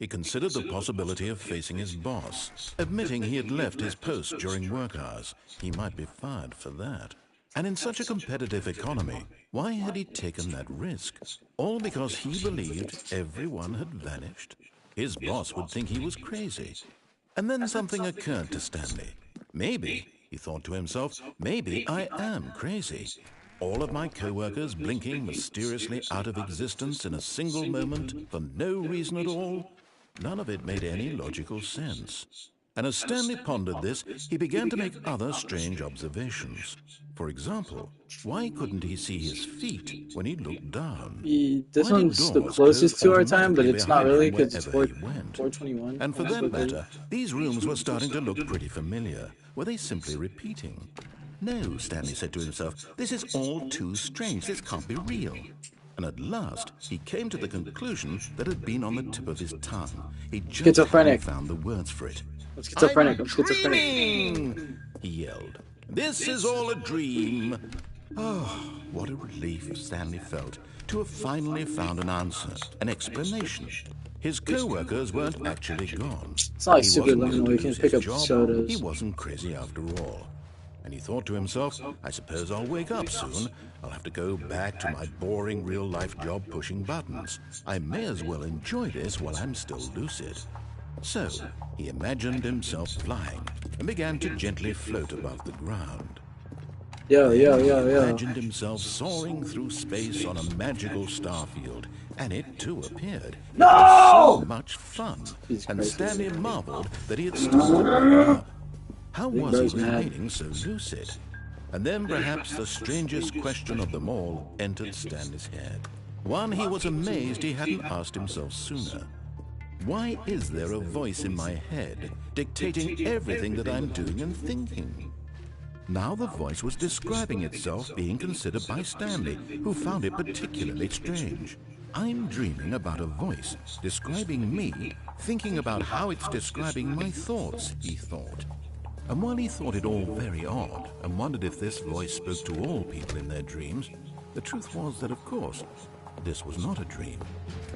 He considered the possibility of facing his boss, admitting he had left his post during work hours. He might be fired for that. And in such a competitive economy, why had he taken that risk? All because he believed everyone had vanished? His boss would think he was crazy. And then something occurred to Stanley. Maybe, he thought to himself, maybe I am crazy. All of my co-workers blinking mysteriously out of existence in a single moment for no reason at all. None of it made any logical sense. And as Stanley pondered this, he began to make other strange observations. For example, why couldn't he see his feet when he looked down? This one's the closest to our time, but it's not really because it's 421. And for that matter, these rooms were starting to look pretty familiar. Were they simply repeating? No, Stanley said to himself, this is all too strange. This can't be real. And at last, he came to the conclusion that had been on the tip of his tongue. He just hadn't found the words for it. I'm schizophrenic. He yelled. This is all a dream. Oh, what a relief Stanley felt to have finally found an answer, an explanation. His co-workers weren't actually gone. It's not like Super Liminal, you can pick up sodas. He wasn't crazy after all. And he thought to himself, I suppose I'll wake up soon. I'll have to go back to my boring real-life job pushing buttons. I may as well enjoy this while I'm still lucid. So, he imagined himself flying and began to gently float above the ground. He imagined himself soaring through space on a magical starfield, and it too appeared. No! It was so much fun, and Stanley marveled that he had started waking up. How was he remaining so lucid? And then perhaps the strangest question of them all entered Stanley's head. One he was amazed he hadn't asked himself sooner. Why is there a voice in my head dictating everything that I'm doing and thinking? Now the voice was describing itself being considered by Stanley, who found it particularly strange. I'm dreaming about a voice describing me, thinking about how it's describing my thoughts, he thought. And while he thought it all very odd and wondered if this voice spoke to all people in their dreams, the truth was that, of course, this was not a dream.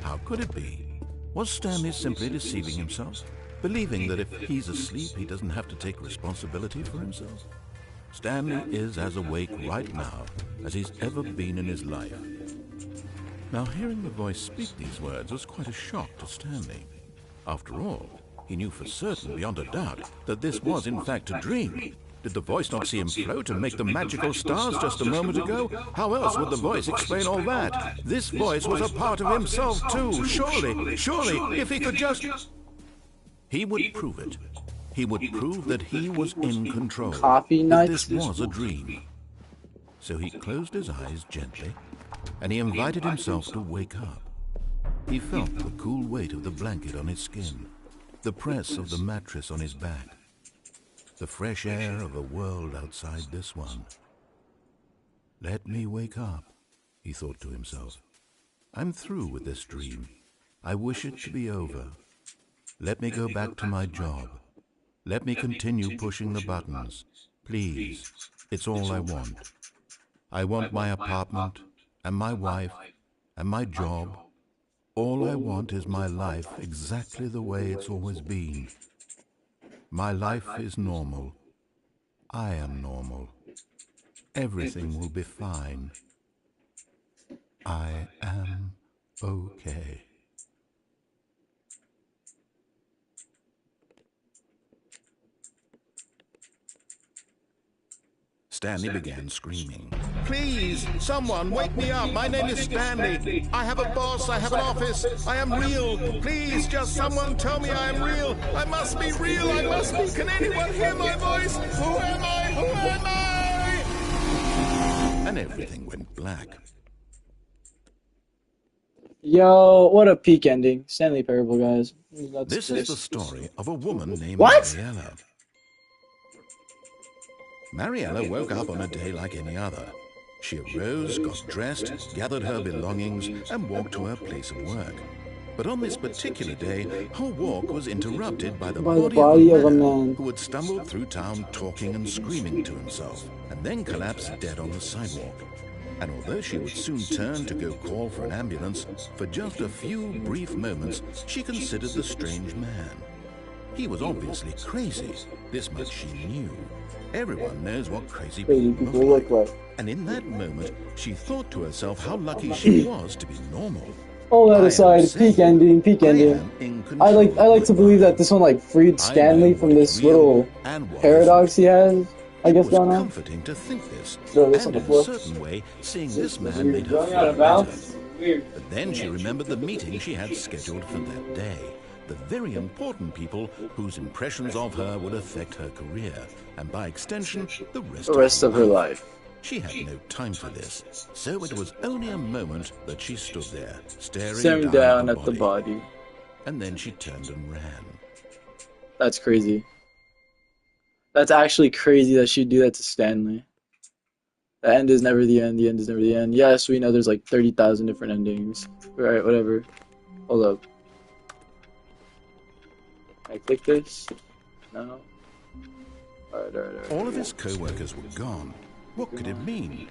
How could it be? Was Stanley simply deceiving himself, believing that if he's asleep, he doesn't have to take responsibility for himself? Stanley is as awake right now as he's ever been in his life. Now, hearing the voice speak these words was quite a shock to Stanley. After all, he knew for certain, beyond a doubt, that this was in fact a dream. Did the voice not see him float and make the magical stars just a moment ago? How else would the voice explain all that? This voice was a part of himself too. Surely, if he could just... He would prove it. He would prove that he was in control. That this was a dream. So he closed his eyes gently, and he invited himself to wake up. He felt the cool weight of the blanket on his skin, the press of the mattress on his back, the fresh air of a world outside this one. Let me wake up, he thought to himself. I'm through with this dream. I wish it to be over. Let me go back to my job. Let me continue pushing the buttons. Please, it's all I want. I want my apartment, and my wife, and my job. All I want is my life exactly the way it's always been. My life is normal. I am normal. Everything will be fine. I am okay. Stanley began screaming. Please, someone, wake me up. My name is Stanley. I have a boss. I have an office. I am real. Please, just someone tell me I am real. I must be real. I must be. Can anyone hear my voice? Who am I? Who am I? And everything went black. Yo, what a peak ending. Stanley Parable, guys. This is the story of a woman named Mariella. Mariella woke up on a day like any other. She arose, got dressed, gathered her belongings, and walked to her place of work. But on this particular day, her walk was interrupted by the body of a man who had stumbled through town talking and screaming to himself, and then collapsed dead on the sidewalk. And although she would soon turn to go call for an ambulance, for just a few brief moments, she considered the strange man. He was obviously crazy. This much she knew. Everyone knows what crazy people look like. And in that moment, she thought to herself how lucky she was to be normal. All that aside, peak ending. I like to believe that this one like freed Stanley from this little paradox he has. I guess going on. Comforting to think this, Throw this on and the floor. in a certain way, seeing this man made her feel better. But then she remembered the meeting she had scheduled for that day. The very important people whose impressions of her would affect her career, and by extension, the rest of her life. She had no time for this, so it was only a moment that she stood there, staring down at the body. And then she turned and ran. That's crazy. That's actually crazy that she'd do that to Stanley. The end is never the end, the end is never the end. Yes, we know there's like 30,000 different endings. Alright, whatever. Hold up. Can I click this? No? Alright. All of his co-workers were gone. What could it mean?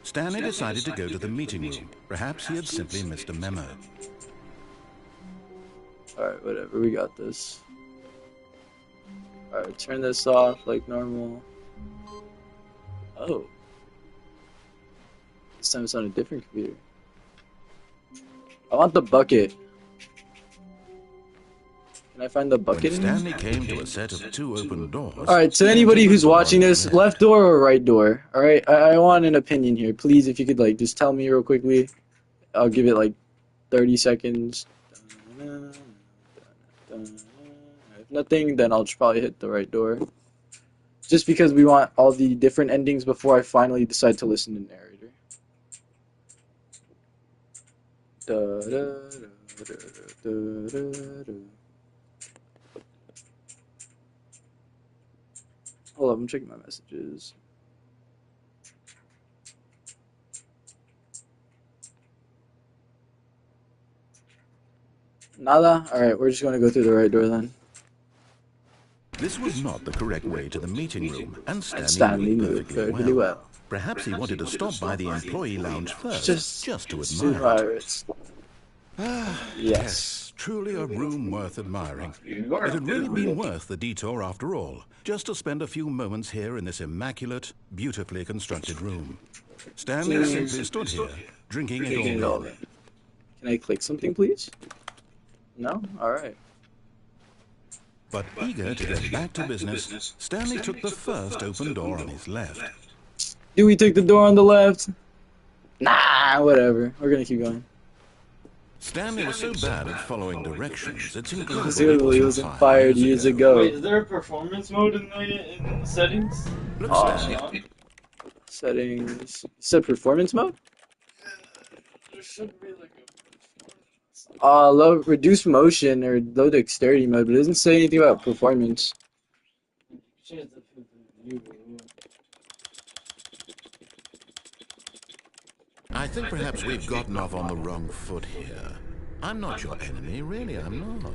Stanley decided to go to the meeting room. Perhaps he had simply missed a memo. Alright, whatever, we got this. Alright, turn this off like normal. Oh. This time it's on a different computer. I want the bucket. Can I find the bucket? When Stanley came to a set of 2 open doors. Alright, to anybody who's watching this, left door or right door? Alright, I want an opinion here. Please, if you could like just tell me real quickly. I'll give it like 30 seconds. If nothing, then I'll probably hit the right door. Just because we want all the different endings before I finally decide to listen to the narrator. Hold up, I'm checking my messages. Nada? Alright, we're just going to go through the right door then. This was not the correct way to the meeting room, and Stanley knew it perfectly well. Perhaps he wanted to stop by the employee lounge first, just to admire it. Yes, truly a room worth admiring. It had really been worth the detour after all, just to spend a few moments here in this immaculate, beautifully constructed room. Stanley simply stood here, drinking it all in. Can I click something, please? No? Alright. But eager to get back to business, Stanley took the first open door on his left. Do we take the door on the left? Nah, whatever. We're gonna keep going. Stanley was so bad at following directions, it's incredible he wasn't fired years ago. Wait, is there a performance mode in the settings? Look, Stanley. Settings. You said performance mode? There should be like a low reduce motion or low dexterity mode, but it doesn't say anything about performance. change the view. I think perhaps we've gotten off on the wrong foot here. I'm not your enemy, really, I'm not.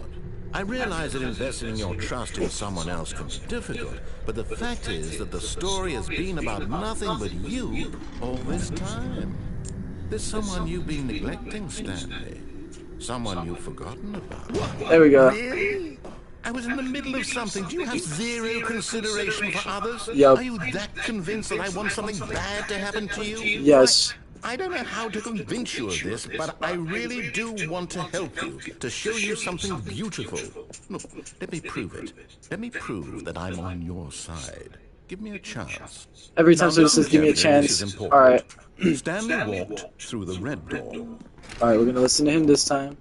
I realize that investing your trust in someone else can be difficult, but the fact is that the story has been about nothing but you all this time. There's someone you've been neglecting, Stanley. Someone you've forgotten about. There we go. Really? I was in the middle of something. Do you have zero consideration for others? Yep. Are you that convinced that I want something bad to happen to you? Yes. I don't know how to convince you of this, but I really do want to help you, to show you something beautiful. Look, let me prove it. Let me prove that I'm on your side. Give me a chance. Every time someone says, give me a chance. Alright. Stanley walked through the red door. Alright, we're gonna listen to him this time.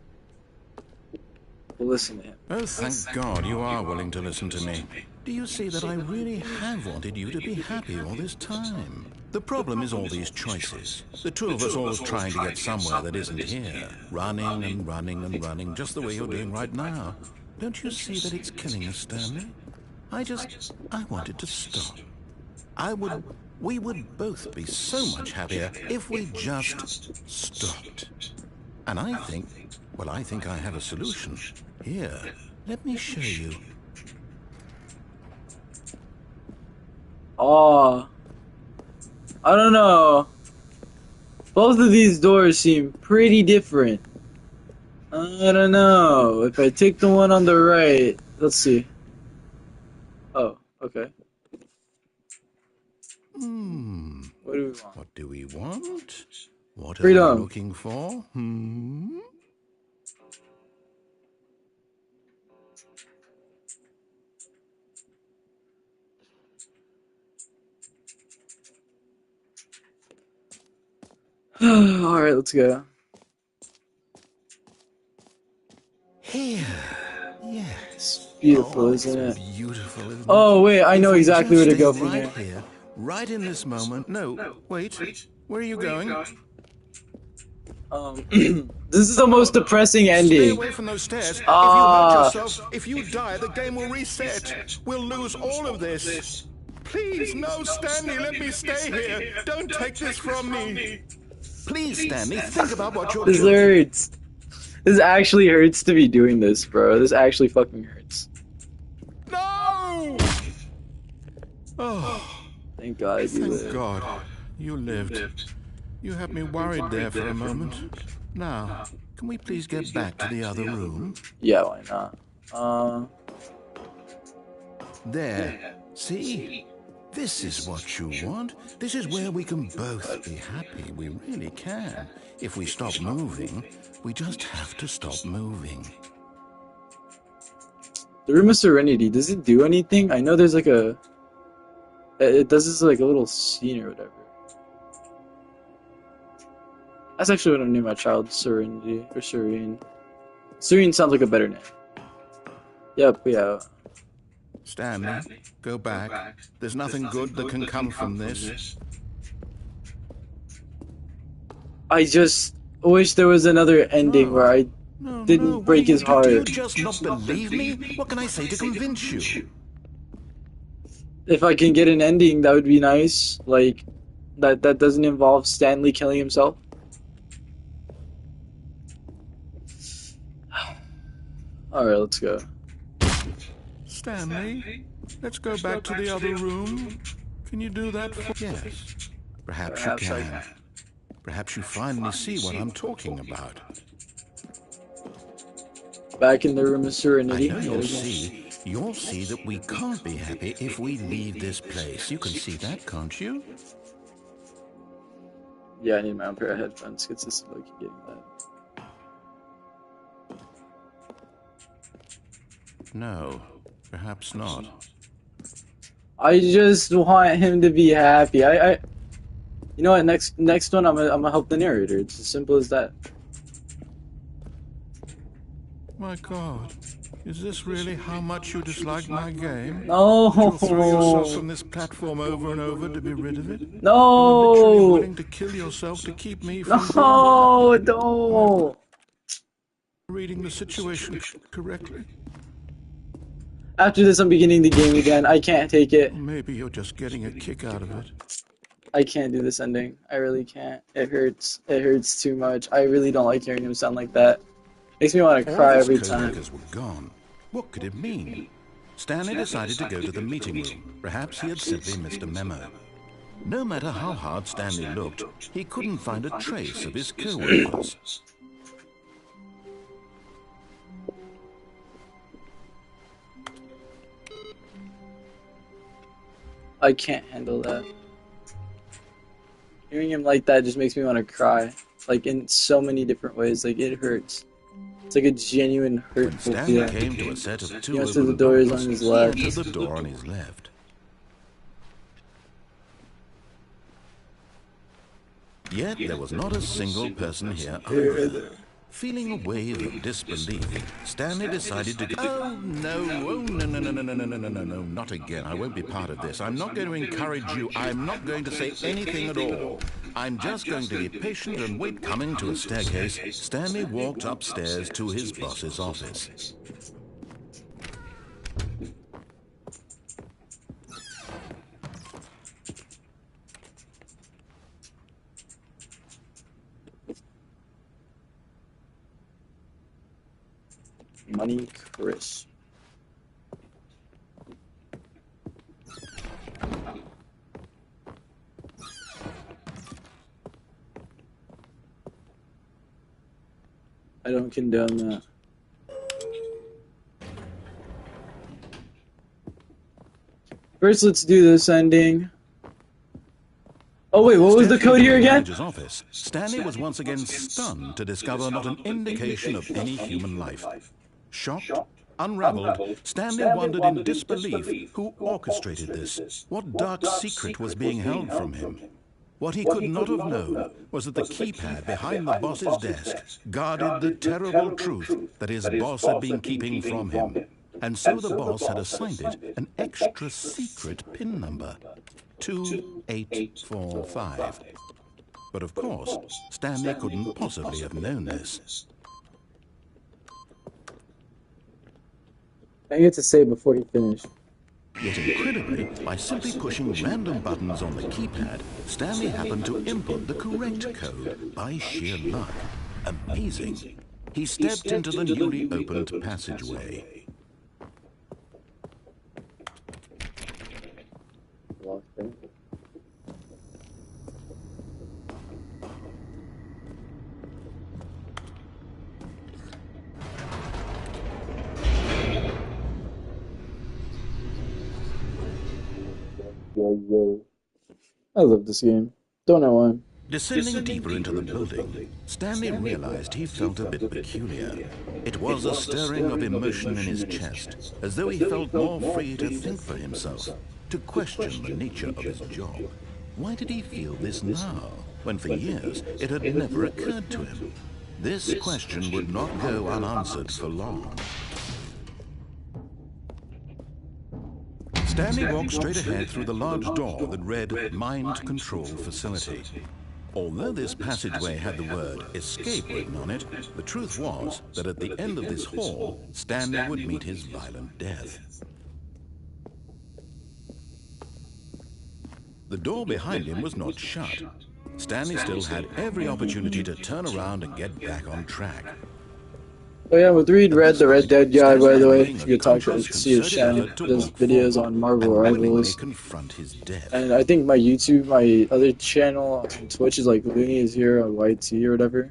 We'll listen to him. Oh, thank God you are willing to listen to me. Do you see that I really have wanted you to be happy all this time? The problem is all these choices. The two of us always trying to get somewhere that isn't here. Running and running and running, just the way you're doing right now. Don't you see that it's killing us, Stanley? I wanted to stop. We would both be so much happier if we just stopped. And I think I have a solution. Here, let me show you. Oh, I don't know. Both of these doors seem pretty different. I don't know. If I take the one on the right, let's see. Oh, okay. What do we want? What do we want? What are we Freedom. looking for? Alright, let's go. Here. Yes. Beautiful, Oh, isn't it's it? beautiful, isn't it? Oh, wait, I know If we exactly where just to go stay from right here. Right in this moment. No, wait. Where are you going? This is the most depressing Stay ending. away from those stairs. If you Ah. hurt yourself, if you die, the game will reset. We'll lose all of this. Please, no, Stanley, let me stay here. Don't take this from me. Please, Stanley, think about what you're This doing. hurts. This actually hurts to be doing this, bro. This actually fucking hurts. No! Oh, Thank God you thank lived. God. You lived. You had me worried there for a moment. Now, can we please get back to the other room? Yeah, why not? There. See? This is what you want. This is where we can both be happy. We really can. If we stop moving, we just have to stop moving. The Room of Serenity, does it do anything? I know there's like a... It does this like a little scene or whatever. That's actually what I named my child, Serenity, or Serene. Serene sounds like a better name. Yep, yeah. Stanley, go back. There's nothing good that can come from this. I just wish there was another ending where I didn't break his heart. Do you just not believe me? What can I say to convince you? If I can get an ending, that would be nice. Like, that doesn't involve Stanley killing himself. Alright, let's go. Stanley, let's go back to the other room. Can you do that for... Yes, perhaps you can. Perhaps you finally see what I'm talking about. Back in the Room of Serenity. I know you'll see that we can't be happy if we leave this place. You can see that, can't you? Yeah, I need my own pair of headphones because this is like getting that. No, perhaps not. I just want him to be happy. You know what? Next one, I'm gonna help the narrator. It's as simple as that. My God, is this really how much you dislike my game? No. You'll throw yourself from this platform over and over to be rid of it? No. You're literally willing to kill yourself to keep me from No, don't. reading the situation correctly? After this, I'm beginning the game again. I can't take it. Maybe you're just getting a kick out of it. I can't do this ending. I really can't. It hurts. It hurts too much. I really don't like hearing him sound like that. Makes me want to cry every time. All his co-workers were gone. What could it mean? Stanley decided to go to the meeting room. Perhaps he had simply missed a memo. No matter how hard Stanley looked, he couldn't find a trace of his co-workers. I can't handle that. Hearing him like that just makes me want to cry. Like, in so many different ways. Like, it hurts. It's like a genuine hurtful When feeling. Stanley came to a set of two He went to the doors on his left. He entered the door on his left. Yet there was not a single person here either. Feeling a wave of disbelief, Stanley decided to go. Oh, no, no, not again. I won't be part of this. I'm not going to encourage you. I'm not going to say anything at all. I'm just going to be patient and wait. Coming to a staircase, Stanley walked upstairs to his boss's office. Money, Chris. don't condone that. First, let's do this ending. Oh wait, what was the code here again? Office, Stanley was once again stunned to discover not an indication of any human life. Shocked, unraveled, Stanley wondered in disbelief who orchestrated this. What dark secret was being held from him? What he could not have known was that the keypad behind the boss's desk guarded the terrible truth that his boss had been keeping from him. And so the boss had assigned it an extra secret PIN number, 2845. But of course, Stanley couldn't possibly have known this. I get to say it before you finish. Yet incredibly, by simply pushing random buttons on the keypad, Stanley happened to input the correct code by sheer luck. Amazing. He stepped into the newly opened passageway. I love this game. Don't know why. Descending deeper into the building, Stanley realized he felt a bit peculiar. It was a stirring of emotion in his chest, as though he felt more free to think for himself, to question the nature of his job. Why did he feel this now, when for years it had never occurred to him? This question would not go unanswered for long. Stanley walked straight ahead through the large door that read Mind Control Facility. Although this passageway had the word escape written on it, the truth was that at the end of this hall, Stanley would meet his violent death. The door behind him was not shut. Stanley still had every opportunity to turn around and get back on track. Oh yeah, with Reed Red, the Red Dead guy, by the way, if you could see his channel, he does videos on Marvel Rivals. And I think my YouTube, my other channel on Twitch is like Looney is here on YT or whatever.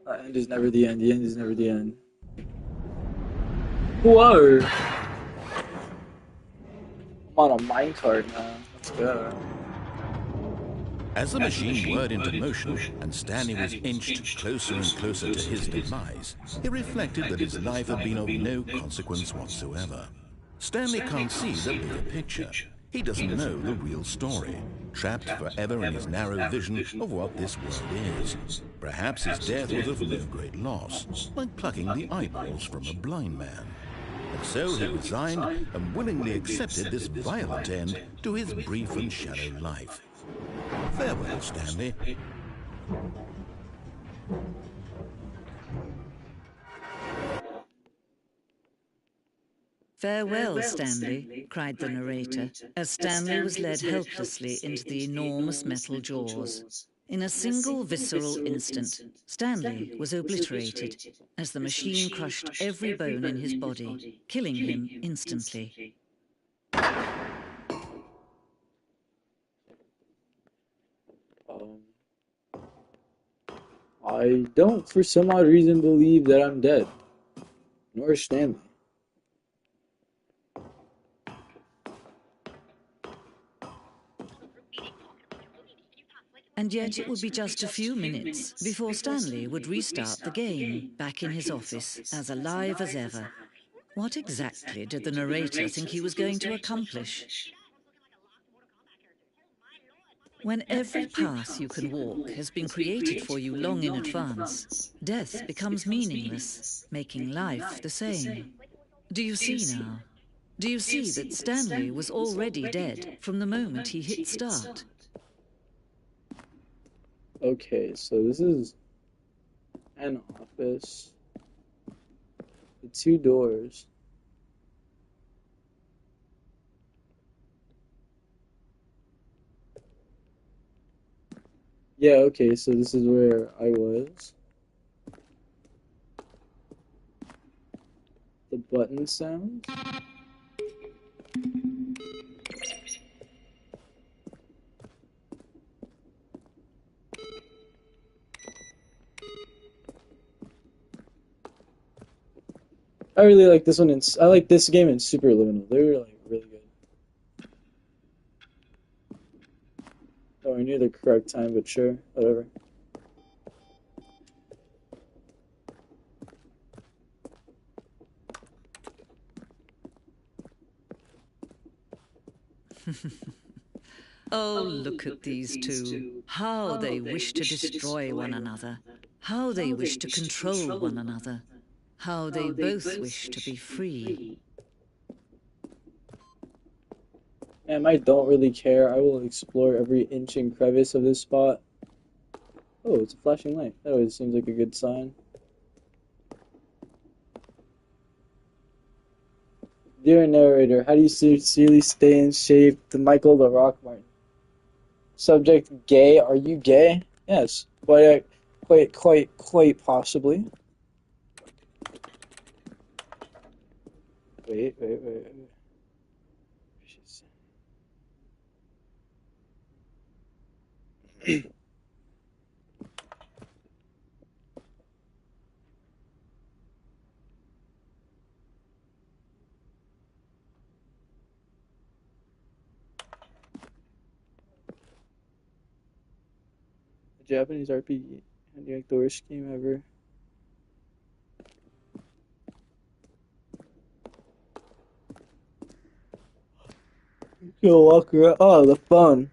The end is never the end, the end is never the end. Whoa! I'm on a minecart now, let's go. As the machine whirred into motion and Stanley was inched closer and closer to his demise, he reflected that his life had been of no consequence whatsoever. Stanley can't see the bigger picture. He doesn't know the real story, trapped forever in his narrow vision of what this world is. Perhaps his death was of no great loss, like plucking the eyeballs from a blind man. And so he resigned and willingly accepted this violent end to his brief and shallow life. Farewell, Stanley. Farewell, Stanley, cried the narrator, as Stanley was led helplessly into the enormous metal jaws. In a single visceral instant, Stanley was obliterated, as the machine crushed every bone in his body, killing him instantly. I don't, for some odd reason, believe that I'm dead. Nor is Stanley. And yet it would be just a few minutes before Stanley would restart the game, back in his office, as alive as ever. What exactly did the narrator think he was going to accomplish? When every path you can walk has been created for you long in advance, death becomes meaningless, making life the same. Do you see now? Do you see that Stanley was already dead from the moment he hit start? Okay, so this is an office with two doors. Yeah, okay, so this is where I was. The button sound. I really like this one. I like this game in Superliminal. They're like really good. Nowhere near the correct time, but sure, whatever. Oh, look at these two. How they wish to destroy one another. How they wish to control one another. How they both wish to be free. Ma'am, I don't really care. I will explore every inch and crevice of this spot. Oh, it's a flashing light. That always seems like a good sign. Dear narrator, how do you sincerely stay in shape? To Michael the Rock Martin. Subject, gay. Are you gay? Yes. Quite possibly. Wait. Japanese RPG, like the worst game ever. Go walk around. Oh, the phone.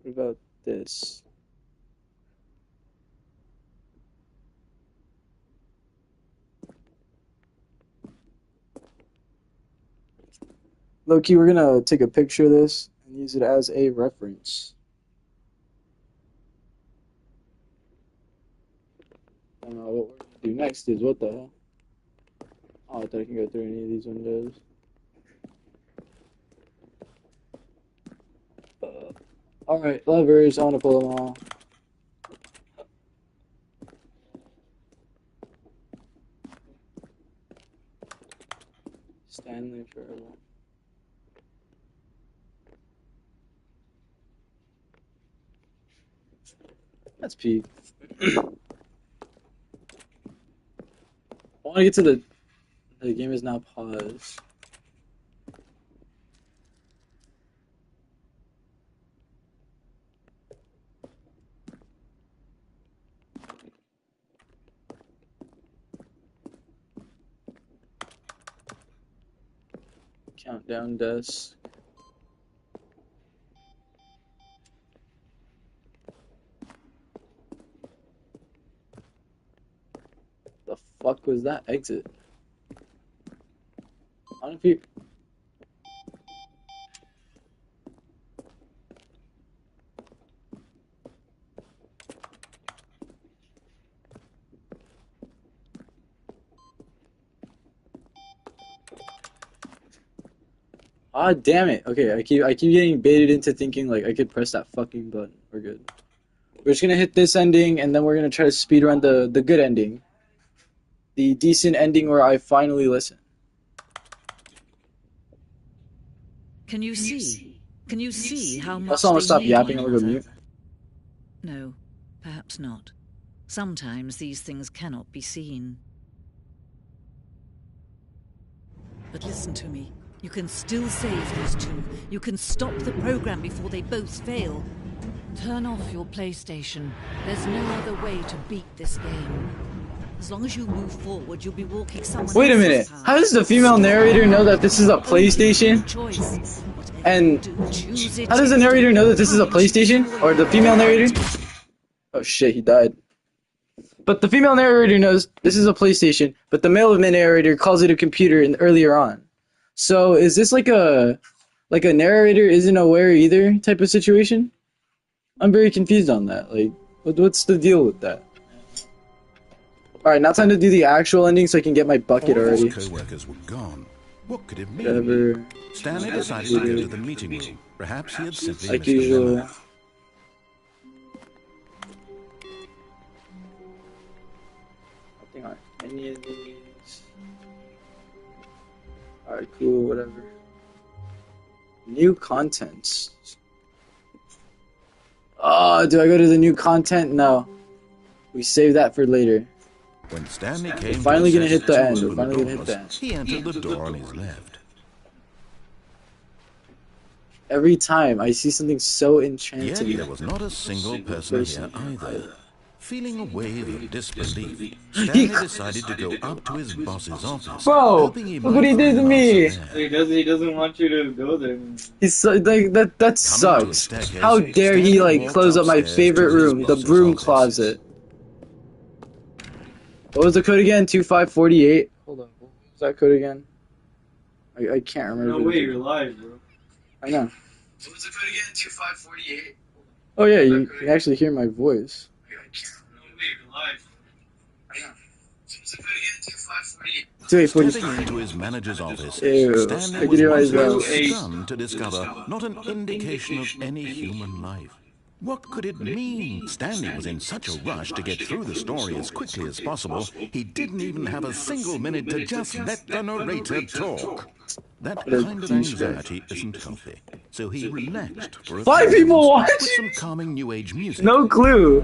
What about this? Loki, we're gonna take a picture of this and use it as a reference. I don't know what we're gonna do next is what the hell? Oh, I thought I can go through any of these windows. Alright, levers, I wanna pull them all. Stanley forever. That's P. I want to get to the game is now paused. Countdown desk. The fuck was that exit? I don't know if you. Ah, damn it. Okay, I keep getting baited into thinking like I could press that fucking button. We're good. We're just gonna hit this ending and then we're gonna try to speed run the good ending. The decent ending where I finally listen. Can you see? Can you see how much Also, I'm gonna they stop need yapping. one I'm gonna go another? mute. No, perhaps not. Sometimes these things cannot be seen. But listen to me. You can still save these two. You can stop the program before they both fail. Turn off your PlayStation. There's no other way to beat this game. As long as you move forward, you'll be walking someone Wait a else's minute. path. How does the female narrator know that this is a PlayStation? Choice. Whatever And you do, choose it how does the narrator know that this is a PlayStation? Or the female narrator? Oh shit, he died. But the female narrator knows this is a PlayStation, but the male narrator calls it a computer earlier on. So is this like a narrator isn't aware either type of situation? I'm very confused on that. Like, what's the deal with that? Alright, now time to do the actual ending so I can get my bucket All already. his co-workers were gone. What could it mean? Whatever. Stanley decided to go to the meeting room. Perhaps he had simply Like missed a usual. memo. Nothing on any of these. Alright, cool, whatever. New contents. Oh, do I go to the new content? No. We save that for later. When Stanley came We're finally to gonna hit the to end. open We're finally the gonna hit the doors, end. he entered the door on his left. Every time I see something so enchanting. Yet there was not a single person here either. Feeling a wave of disbelief, Stanley decided to go up to his boss's office. Bro, hoping he look might what he did find to an me. answer there. He doesn't want you to go there. He's so, like that. That sucks. How dare he like close up my favorite room, the broom closet? What was the code again? 2548. Hold on. What was that code again? I can't remember. No way, you're live, bro. I know. What was the code again? 2548. Oh yeah, you can actually hear my voice. No way, you're live. I know. What was the code again? 2548. 2840. Stepping into his manager's office, Ew, I Stanley can hear was myself. once again stunned to discover not an indication of any human life. What could it mean? Stanley was in such a rush to get through the story as quickly as possible, he didn't even have a single minute to just let the narrator talk. That kind of anxiety isn't healthy, so he relaxed for a 5 few people moments watching! with some calming new age music. No clue.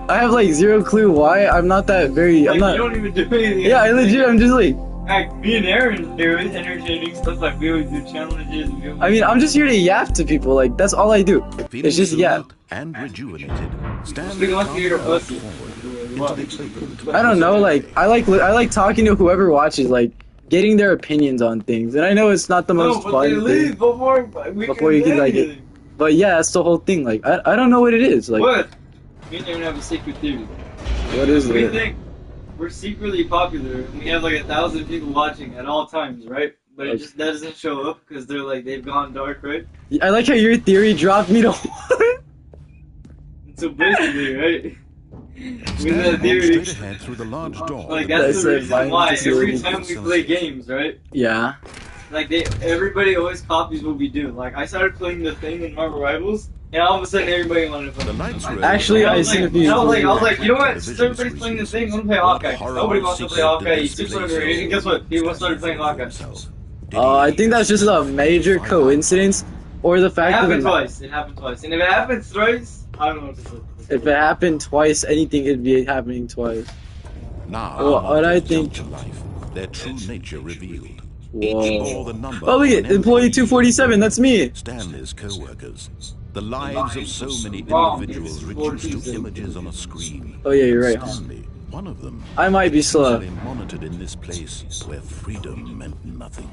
I have like zero clue why. I'm not that very. I'm Like, not. you don't even do anything. Yeah, I legit. I'm just like. Like, me and Aaron do entertaining stuff, like we always do challenges. And we always I mean, I'm just here to yap to people. Like that's all I do. Feeling It's just yap. alert and rejuvenated, Stanley Big lucky you're calmly walked pussy. forward into the open. I don't know. Like I like talking to whoever watches. Like getting their opinions on things. And I know it's not the No, most but they fun leave thing. before you can, like, anything. But yeah, that's the whole thing. Like I don't know what it is. Like What? Me and Aaron have a secret theory. what is We it? think we're secretly popular, and we have like 1,000 people watching at all times, right? But it just doesn't show up because they're like they've gone dark, right? I like how your theory dropped me to. So basically, right? With Stanley that walked theory, straight ahead through the large door. like That's that's the it, reason mine why just every really time we play games, right? Yeah. Like everybody always copies what we do. Like I started playing the thing in Marvel Rivals, and all of a sudden everybody wanted to play. The lights were Actually, I I was seen a like, few. I was like, you know what? Since everybody's playing this thing, I'm gonna play Hawkeye. Nobody wants to play Hawkeye. He's too underrated. And guess what? People started playing Hawkeye. I think that's just a major coincidence, or the It fact happened that twice. It happened twice. And if it happens thrice, I don't know what to say. if it happened twice, anything could be happening twice. Now, Well, what I think- to life, their true nature revealed. Whoa. Each bore the number Oh, look of at an employee employee 247. That's me. Stanley's co-workers. The lives of so many Wow. individuals reduced to images on a screen. Oh yeah, you're right. Huh? Stanley, one of them, I might be slow. usually monitored in this place where freedom meant nothing.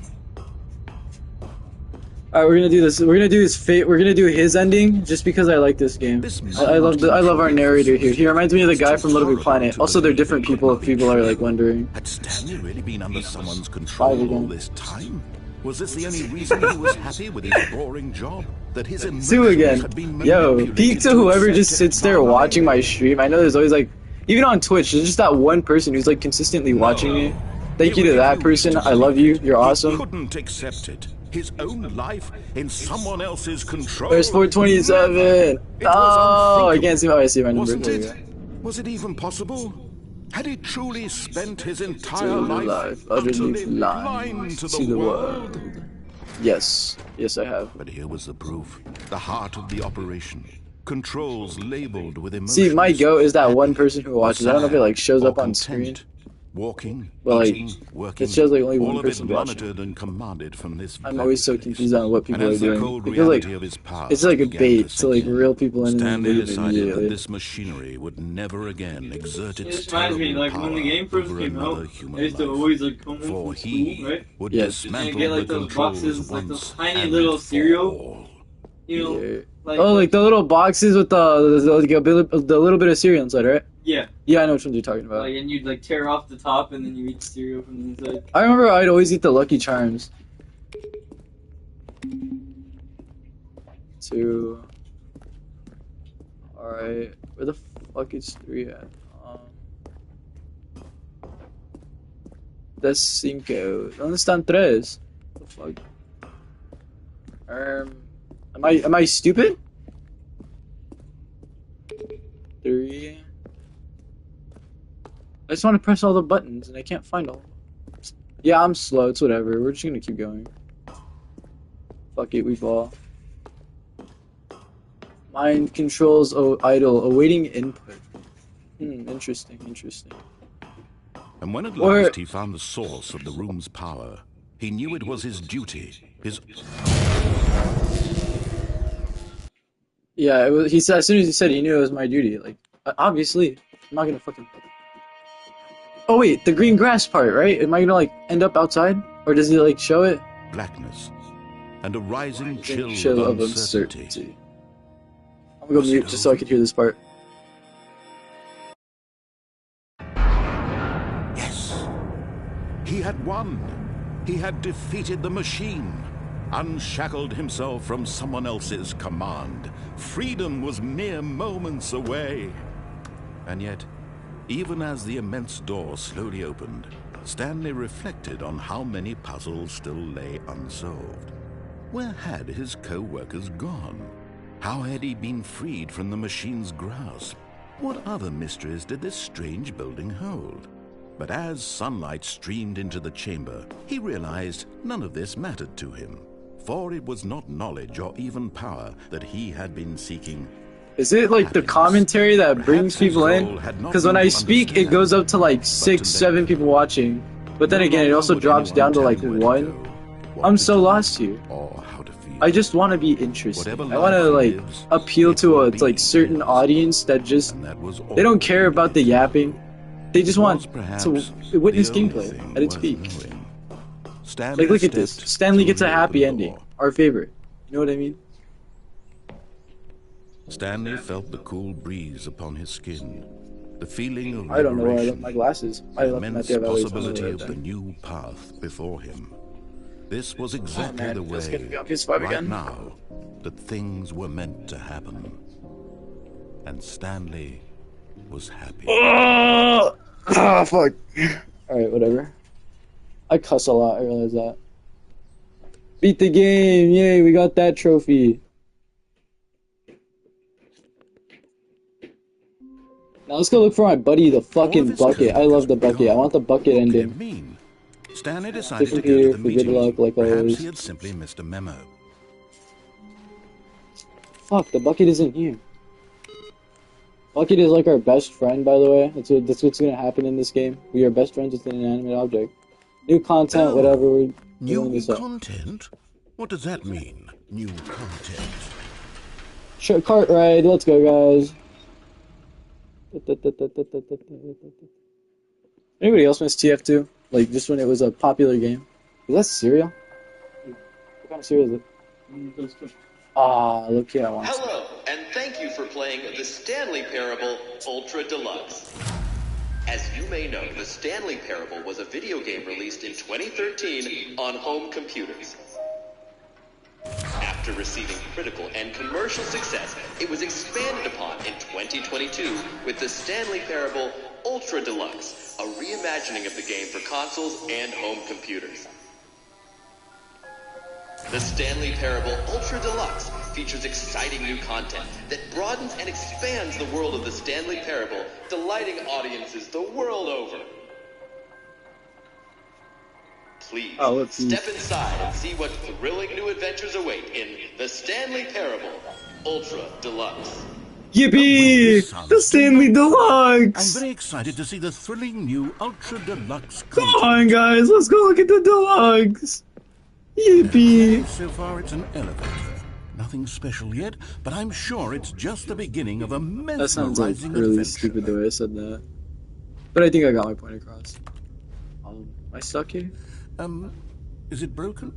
All right, we're gonna do this. We're gonna do his fate. We're gonna do his ending just because I like this game. I love our narrator here. He reminds me of the guy from Little Big Planet. Also, they're different people. If people are like wondering. Had Stanley really been under someone's control all this time? Was this the only reason he was happy with his boring job? That his Sue emotions again. had been Yo, manipulated peek to whoever just accept sits there it? watching my stream. I know there's always like, even on Twitch, there's just that one person who's like consistently watching me. Thank you to that person. I love you. You're He awesome. couldn't accept it. His own life in someone else's control. There's 427. It was Oh, I unthinkable. can't see. Oh, I see my number. Wasn't There we it? go. Was it even possible? Had he truly spent his To entire the life life, utterly utterly blind to to the world. Yes, yes, I have. But here was the proof. The heart of the operation. Controls labeled with emotions. See, my go is that one person who watches. I don't know if it like shows or up on content. screen. Walking, Well, like, eating, working, it shows, like, only one all of person it watching. monitored and commanded from this I'm always so very confused place. on what people And are as the doing. cold It feels like reality of his past it's like a began bait to sink like in, reel people in and then Stanley leave decided immediately. that this machinery would never again exert It its just reminds me, terrible like when the power game first over came another out, human I used to life. always like come home For from he school, right? would Yes. And dismantle get like the those controls boxes, like once those tiny and little for cereal, all. you know, Yeah. like Oh, like the little boxes with the little bit of cereal inside, right? yeah, Yeah, I know which ones you're talking about. like and you'd like tear off the top and then you eat the cereal from the inside. I remember I'd always eat the Lucky Charms. 2. Alright, where the fuck is 3 at? That's 5. ¿Dónde están 3? What the fuck? Am I stupid? 3. I just want to press all the buttons and I can't find all of them. Yeah, I'm slow, it's whatever. We're just gonna keep going. Fuck it, we fall. Mind controls idle, awaiting input. Interesting. And when at last he found the source of the room's power, he knew it was his duty, his... Yeah, it was, he said, as soon as he said he knew it was my duty, like, obviously, I'm not gonna fucking... Oh wait, the green grass part, right? Am I gonna, like, end up outside? Or does he, like, show it? Blackness, and a rising chill of uncertainty. I'm gonna go mute just so I can hear this part. Yes! He had won! He had defeated the machine, unshackled himself from someone else's command. Freedom was mere moments away. And yet, even as the immense door slowly opened, Stanley reflected on how many puzzles still lay unsolved. Where had his co-workers gone? How had he been freed from the machine's grasp? What other mysteries did this strange building hold? But as sunlight streamed into the chamber, he realized none of this mattered to him, for it was not knowledge or even power that he had been seeking. Is it like the commentary that brings people in? Because when I speak, it goes up to like 6, 7 people watching. But then again, it also drops down to like 1. I'm so lost here. I just want to be interesting. I want to like appeal to a like certain audience that just they don't care about the yapping. They just want to witness gameplay at its peak. Like look at this. Stanley gets a happy ending. Our favorite. You know what I mean? Stanley felt the cool breeze upon his skin, the feeling of I don't know where I left liberation, my glasses. I the left them at immense the other possibility of the new path before him. This was exactly the way, right now, that things were meant to happen. And Stanley was happy. Fuck. Alright, whatever. I cuss a lot, I realize that. Beat the game! Yay, we got that trophy. Now let's go look for my buddy, the fucking bucket. I love the bucket. I want the bucket ending. Stanley decided to go to the meeting. Good luck, like Perhaps always. he had simply missed a memo. Fuck, the bucket isn't here. Bucket is like our best friend, by the way. That's what's gonna happen in this game. We are best friends with an inanimate object. New content, whatever. New content? What does that mean? New content? Sure, cart ride. Let's go, guys. Anybody else miss TF2? Like, just when it was a popular game? Is that cereal? What kind of cereal is it? Ah, look here, I want some. Hello, and thank you for playing the Stanley Parable Ultra Deluxe. As you may know, the Stanley Parable was a video game released in 2013 on home computers. After receiving critical and commercial success, it was expanded upon in 2022 with the Stanley Parable Ultra Deluxe, a reimagining of the game for consoles and home computers. The Stanley Parable Ultra Deluxe features exciting new content that broadens and expands the world of the Stanley Parable, delighting audiences the world over. Please, step inside and see what thrilling new adventures await in the Stanley Parable Ultra Deluxe. Yippee! The Stanley Deluxe! I'm very excited to see the thrilling new Ultra Deluxe Come content. on, guys, let's go look at the Deluxe! Yippee! So far, it's an elevator. Nothing special yet, but I'm sure it's just the beginning of a mesmerizing That sounds like really adventure. stupid the way I said that. But I think I got my point across. Am I stuck here? Is it broken?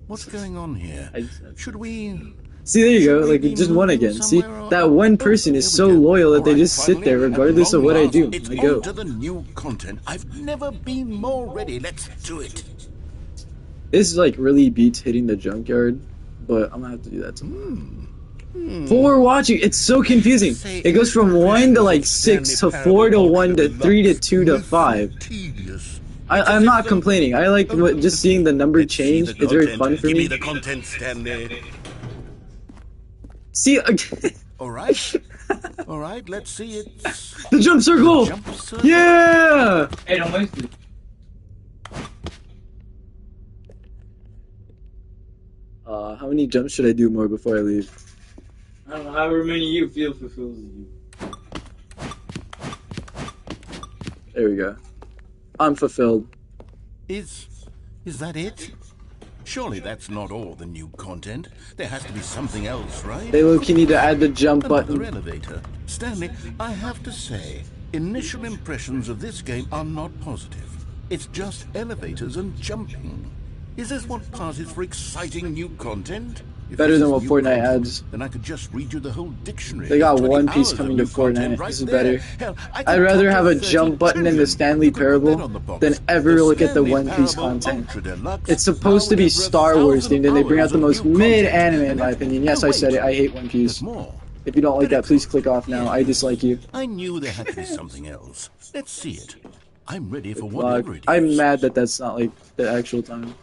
What's going on here? Should we... See, there you go, like, it just won again. See, that one person is so loyal that they just sit there regardless of what I do. It's I go. on to the new content. I've never been more ready. Let's do it. This, like, really beats hitting the junkyard, but I'm gonna have to do that tomorrow. 4 watching. It's so confusing. It goes from 1 to like 6 to 4 to 1 to 3 to 2 to 5. I'm not complaining. I like just seeing the number change. It's very fun for me. Give me the content, Stanley. See, All right. All right, let's see it. the jump circle. Yeah. Hey, don't waste it. How many jumps should I do more before I leave? I don't know, however many you feel fulfills you. There we go. I'm fulfilled. Is that it? Surely that's not all the new content. There has to be something else, right? They look, you need to add the jump Another button. elevator. Stanley, I have to say, initial impressions of this game are not positive. It's just elevators and jumping. Is this what passes for exciting new content? If Better this than is what new Fortnite content, adds. Then I could just read you the whole dictionary. They got 20 One Piece hours coming of to new content Fortnite. right This is there. better. Hell, I I'd could rather talk have to a 30 jump button in the children Stanley who could put a Parable bet on the box. than ever The look at the Stanley One Piece Parable content. Ultra Deluxe, It's supposed to be now with Star over Wars themed, and they bring out the 1,000 most hours of new mid-anime in content. my opinion. Yes, I said it. I hate One There's Piece. more. If you don't like that, please Pretty click off now. I dislike you. I knew there had to be something else. Let's see it. I'm ready for Fuck. whatever it is. I'm mad that that's not like the actual time.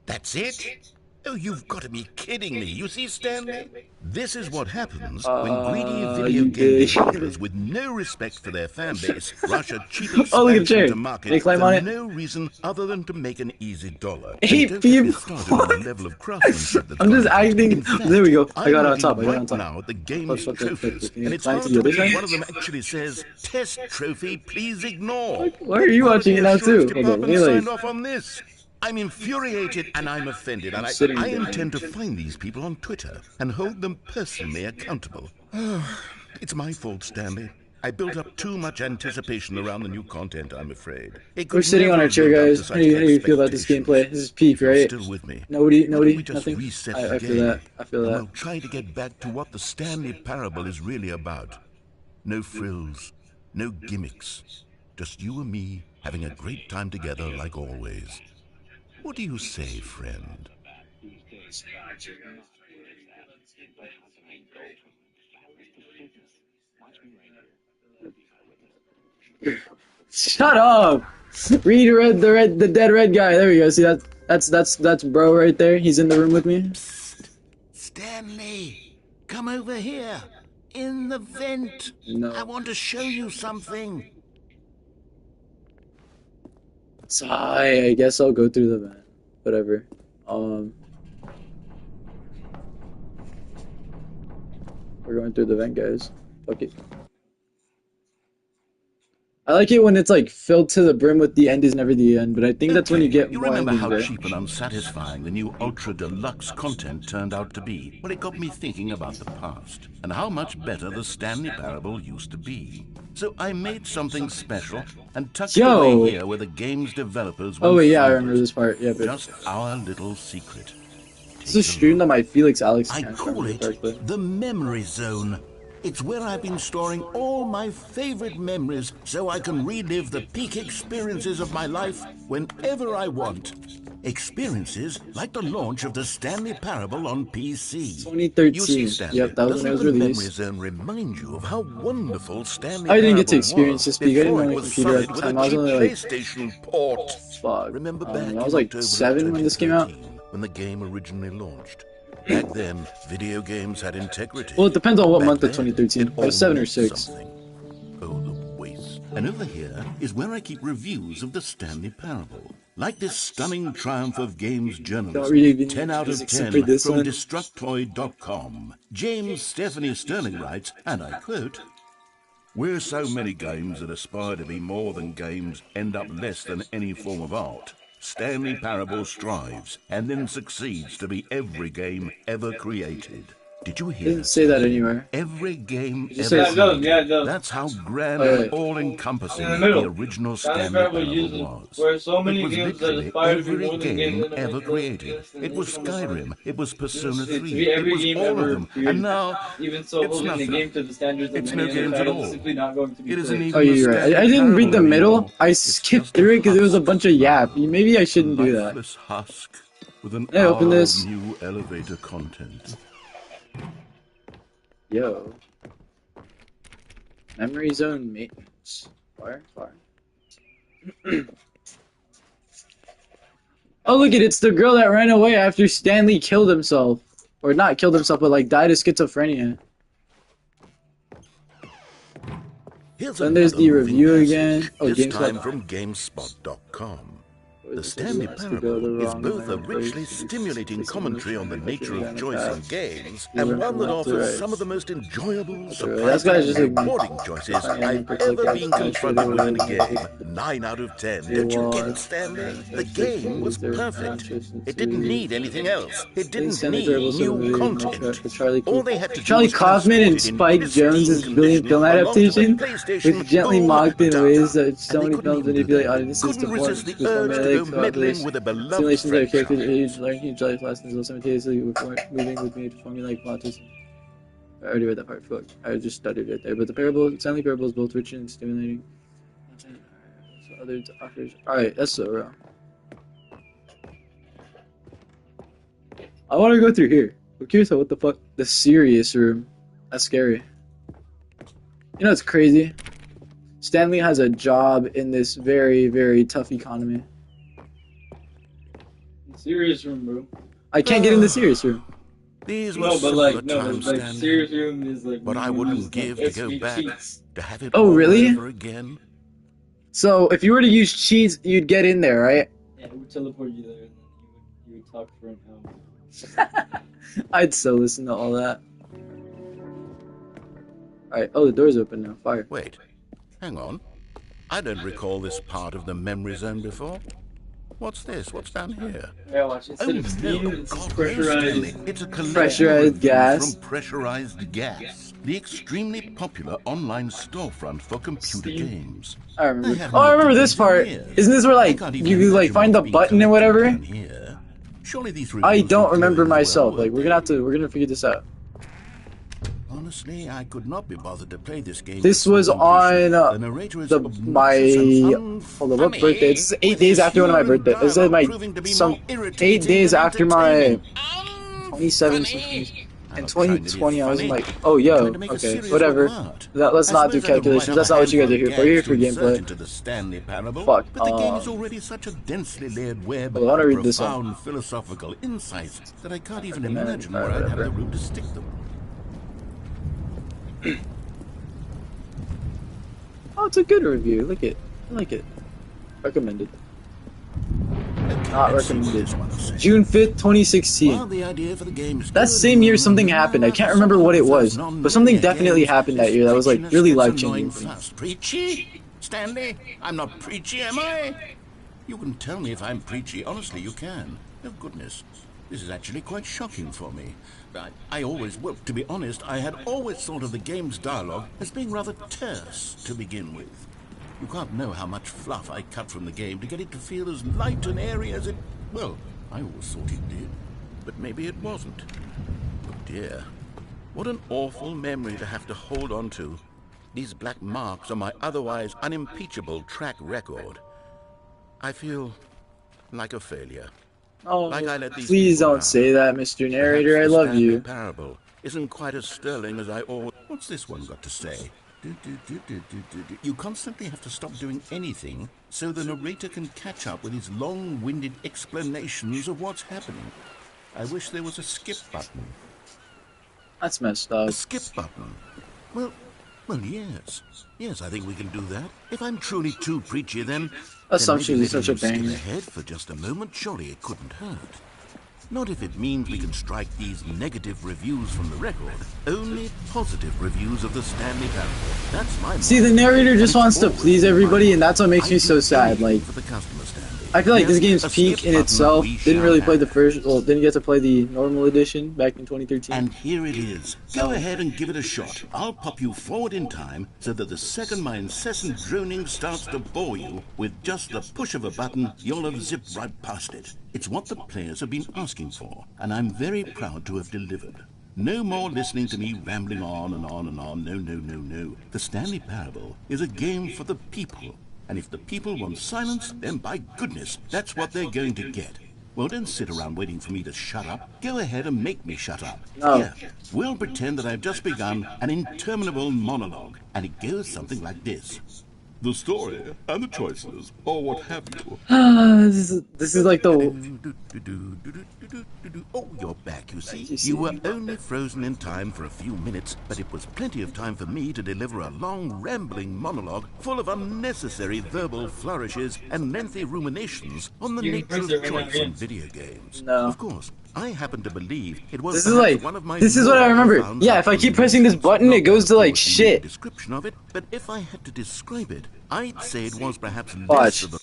That's it? Oh, you've got to be kidding me. You see, Stanley? This is what happens when greedy video you game did. developers with no respect for their fan base rush a cheap Oh, look at expansion Jay. to Can market you climb for on it? no reason other than to make an easy dollar. Hey, And don't get me Phoebe. started on the level of craftsmanship that's I'm just gone into it. acting. In fact, There we go. I got I'm on top. I looking got on right top. now at the game's Fuck. trophies, Can you and it's climb hard to the to other believe side? one of them actually says, "Test trophy, please ignore." Why are you watching it now too? Hold on, let me Signed like. off on this. I'm infuriated and I'm offended, and sitting I down. intend to find these people on Twitter and hold them personally accountable. It's my fault, Stanley. I built up too much anticipation around the new content, I'm afraid. It could We're sitting on never our chair, live up to guys. such How do you feel about this expectations. gameplay? This is peak, If you're right? still with me, Nobody, why don't we just nothing. reset I the feel game, that. I feel and that. we'll try to get back to what the Stanley Parable is really about. No frills, no gimmicks. Just you and me having a great time together like always. What do you say, friend? Shut up! Read the dead red guy. There we go. See that's bro right there. He's in the room with me. Psst. Stanley, come over here. In the vent. No. I want to show you something. So I guess I'll go through the vent. Whatever. We're going through the vent, guys. Fuck it. I like it when it's like filled to the brim with the end is never the end, but I think that's when you get You more remember endings how there. cheap and unsatisfying the new Ultra Deluxe content turned out to be? Well, it got me thinking about the past and how much better the Stanley Parable used to be. So I made something special and tucked it away here where the game's developers Oh won't wait, yeah, I find remember it. this part. Yeah, but Just our little secret. this is streamed on my Felix Alex I account. call it the Memory Zone. It's where I've been storing all my favorite memories so I can relive the peak experiences of my life whenever I want. Experiences like the launch of the Stanley Parable on PC. 2013. You see, Stanley, Yep, that was when it was doesn't the released. Memory Zone remind you of how wonderful Stanley I didn't get to Parable experience was this peak. I didn't before own it a was computer at solid the with time. a I was cheap only like, PlayStation port. fuck. Remember back I in was like October 7 when this came out. 2013, when the game originally launched. Back then, video games had integrity. Well, it depends on what Back month of then, 2013. it It was 7 or all 6. something. Oh, the waste. And over here is where I keep reviews of the Stanley Parable. Like this stunning triumph of games journalism, really 10 out of except 10 for this from one. Destructoid.com. James Stephanie Sterling writes, and I quote, "Where so many games that aspire to be more than games end up less than any form of art, Stanley Parable strives and then succeeds to be every game ever created." Did you It hear didn't that? say that anywhere. Every game just ever says- created. Yeah, it does. That's how grand Oh, and yeah. all-encompassing In the middle. the original Stanley Stanley Parable Parable uses was. where so many It was games that literally aspire to be every more than game games that ever exist, created. and It was even almost Skyrim. It was Persona It's 3. every It was game all ever of them. created. And now, Even so, it's holding the nothing. game to the standards of It's many no other games at titles all. is simply not going to be It isn't played. even Oh, you're the right. Stanley I didn't read the Parable middle. anymore. I It's skipped just a through it because it was a husk. bunch of yap. Maybe I shouldn't do that. Lifeless husk. with an Hey, open hour this. of new elevator content. Yo. Memory zone maintenance. Fire. Oh, look it's the girl that ran away after Stanley killed himself. Or not killed himself, but like died of schizophrenia. Then there's the review again. Oh, this GameSpot. time from GameSpot.com. The Stanley Parable is both a richly stimulating commentary on the nature of choice in games and one that offers some of the most enjoyable, surprising, and rewarding choices I've ever been confronted with in a game. 9 out of 10. Don't you get it, Stanley? The game was perfect. It didn't need anything else. It didn't need new content. All they had to do Charlie was Kaufman and transport it in Spike pristine Jones's brilliant condition film along to the adaptation PlayStation. was gently Boom, mocked in done. ways that so And they many couldn't films even do manipulate that. audiences Couldn't to form resist the with urge to formulaic go meddling with a beloved simulations that are characters franchise. age, learning each other's lessons while simultaneously moving with me to formulaic plots. I already read that part. Fuck. I just stuttered right there. But the Stanley Parable is both rich and stimulating. So other offers. Alright, that's so real. I want to go through here. I'm curious about what the fuck. The serious room. That's scary. You know what's crazy? Stanley has a job in this very, very tough economy. Serious room, bro. I can't get in the serious room. These were No, but simpler like, times, like Stanley. serious room is like. But I wouldn't give to go back, to have it Oh, all really? over again. So, if you were to use cheats, you'd get in there, right? Yeah, it would teleport you there, and then you would talk for an hour. I'd so listen to all that. Alright, oh, the door's open now. Fire. Wait, hang on. I don't recall this part of the memory zone before. What's this? What's down here? Yeah, watch. Instead of steam, it's pressurized. It's a collection Pressurized of gas. reviews from Pressurized Gas, the extremely popular online storefront for computer games. I remember. haven't Oh, I looked remember at this these in part. years. Isn't this where, I like, can't even you, like, imagine find the what's button being and whatever? collected down here. Surely these I reviews don't will remember go as well, myself. Like, won't we're gonna figure this out. Honestly, I could not be bothered to play this game. This was on hold on, what birthday? This is 8 days after one of my birthdays. This is my 8 days after my 27th. In 2020, I was like, oh yo, okay, whatever. Let's not do calculations. That's not what you guys are here for. You're here for gameplay. Fuck. But the game is already such a densely layered web I want to of read this one. profound philosophical insights that I can't even imagine where I'd have the room to stick them. Oh, it's a good review. Look it. I like it. Recommended. Not recommended. June 5th, 2016. Well, the idea for the game is That good, same year something happened. I can't remember what it was, but something definitely happened that year that was like really life-changing for me. Preachy? Stanley? I'm not preachy, am I? You can tell me if I'm preachy. Honestly, you can. Oh, goodness. This is actually quite shocking for me. Well, to be honest, I had always thought of the game's dialogue as being rather terse to begin with. You can't know how much fluff I cut from the game to get it to feel as light and airy as it... Well, I always thought it did. But maybe it wasn't. Oh dear. What an awful memory to have to hold on to. These black marks on my otherwise unimpeachable track record. I feel like a failure. Oh, Like I let these please people don't down. say that, Mr. Narrator. I Perhaps the love Stanley you. Parable isn't quite as sterling as I always... What's this one got to say? You constantly have to stop doing anything so the narrator can catch up with his long-winded explanations of what's happening. I wish there was a skip button. That's messed up. A skip button? Well, yes. Yes, I think we can do that. If I'm truly too preachy, then Assumption maybe is such a letting him banger. skip ahead for just a moment, surely it couldn't hurt. Not if it means we can strike these negative reviews from the record. Only positive reviews of the Stanley Parable. That's my See, the motto. narrator And just it's wants to always please been my everybody, and motto. that's what makes me I so do sad. anything Like, for the customer, Stanley. I feel like this Yes, game's a peak skip in button itself. we Didn't shall really play the have. first. Well, didn't get to play the normal edition back in 2013. And here it is. Go ahead and give it a shot. I'll pop you forward in time so that the second my incessant droning starts to bore you, with just the push of a button, you'll have zipped right past it. It's what the players have been asking for, and I'm very proud to have delivered. No more listening to me rambling on and on and on. No. The Stanley Parable is a game for the people. And if the people want silence, then by goodness, that's what they're going to get. Well, don't sit around waiting for me to shut up. Go ahead and make me shut up. No. Here, we'll pretend that I've just begun an interminable monologue, and it goes something like this. The story and the choices, or what have you. this is like the... Oh, you're back, you see. You see. You were only frozen in time for a few minutes, but it was plenty of time for me to deliver a long, rambling monologue full of unnecessary verbal flourishes and lengthy ruminations on the nature of choice in video games. No. Of course, I happen to believe it was This is like... one of my This is what I remember. Yeah, if I keep pressing this button, it goes to like shit. Description of it, but if I had to describe it, I'd say it was perhaps Watch. less of a...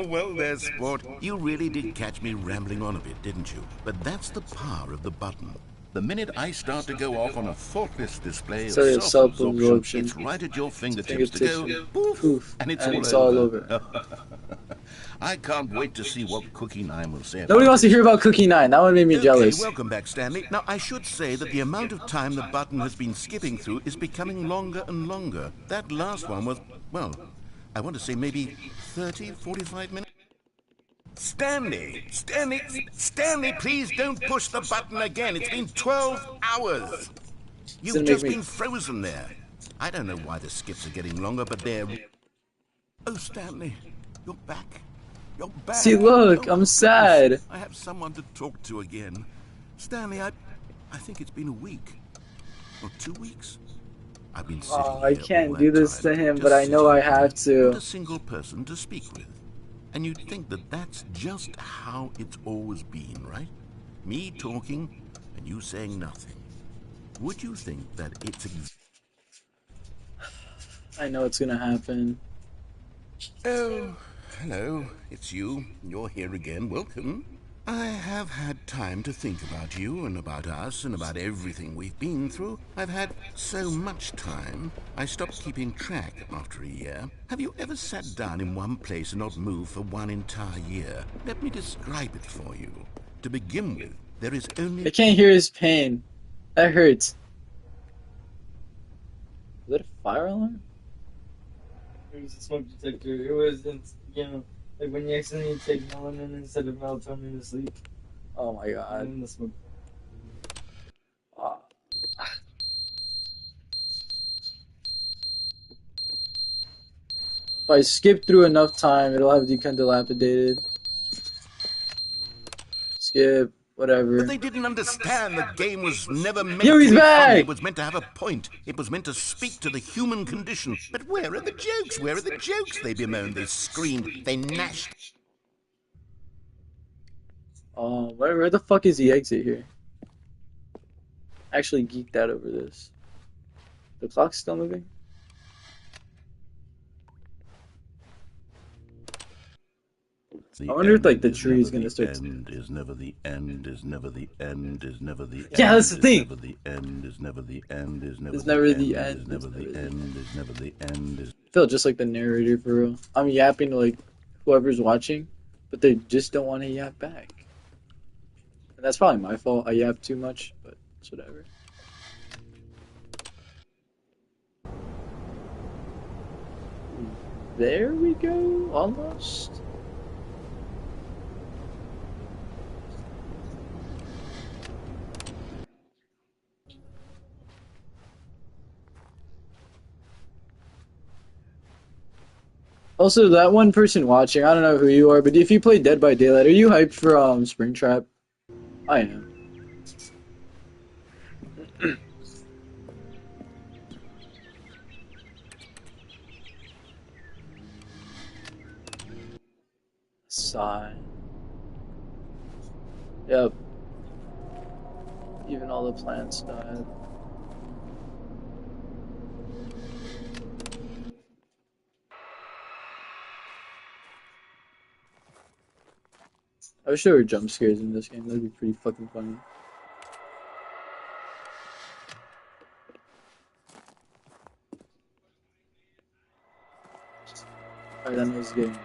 Well, there, sport. You really did catch me rambling on a bit, didn't you? But that's the power of the button. The minute I start to go off on a thoughtless display of self-absorption, it's right at your fingertips to go poof, and it's all over. I can't wait to see what Cookie 9 will say about Nobody wants to hear about Cookie 9. That one made me jealous. Welcome back, Stanley. Now, I should say that the amount of time the button has been skipping through is becoming longer and longer. That last one was, well, I want to say maybe 30, 45 minutes. Stanley, please don't push the button again. It's been 12 hours. You've just been frozen there. I don't know why the skips are getting longer, but they're... Oh, Stanley, you're back. You're back. See, look, I'm sad. I have someone to talk to again. Stanley, I think it's been a week. Or 2 weeks. I've been sitting I here can't all do that this time, to him, just but I know I have to. not a single person to speak with. And you'd think that that's just how it's always been, right? Me talking and you saying nothing. Would you think that it's... I know it's gonna happen. Oh, hello. It's you. You're here again. Welcome. I have had time to think about you and about us and about everything we've been through. I've had so much time, I stopped keeping track after a year. Have you ever sat down in one place and not moved for one entire year? Let me describe it for you. To begin with, there is only... I can't hear his pain. That hurts. Is that a fire alarm? It was a smoke detector. It was, like when you accidentally take melanin instead of melatonin to sleep. Oh my god. And the smoke. If I skip through enough time, it'll have become dilapidated. Skip, whatever. But they didn't understand the game was never meant Yo, he's to be back! fun. It was meant to have a point. It was meant to speak to the human condition. But where are the jokes? Where are the jokes? They bemoaned, they screamed, they gnashed. Where the fuck is the exit here? Actually geeked out over this. The clock's still moving? I wonder if like the tree is gonna start. End is never the end. Is never the end. Is never the end. Yeah, that's the thing. Never the end. Is never the end. Is never. It's never the end. Is never the end. Is never the end. I feel just like the narrator for real. I'm yapping to like whoever's watching, but they just don't want to yap back. And that's probably my fault. I yap too much, but it's whatever. There we go. Almost. Also, that one person watching, I don't know who you are, but if you play Dead by Daylight, are you hyped for Springtrap? I am. Sigh. Yep. Even all the plants died. I wish there were jump scares in this game. That'd be pretty fucking funny. Alright, that was the game.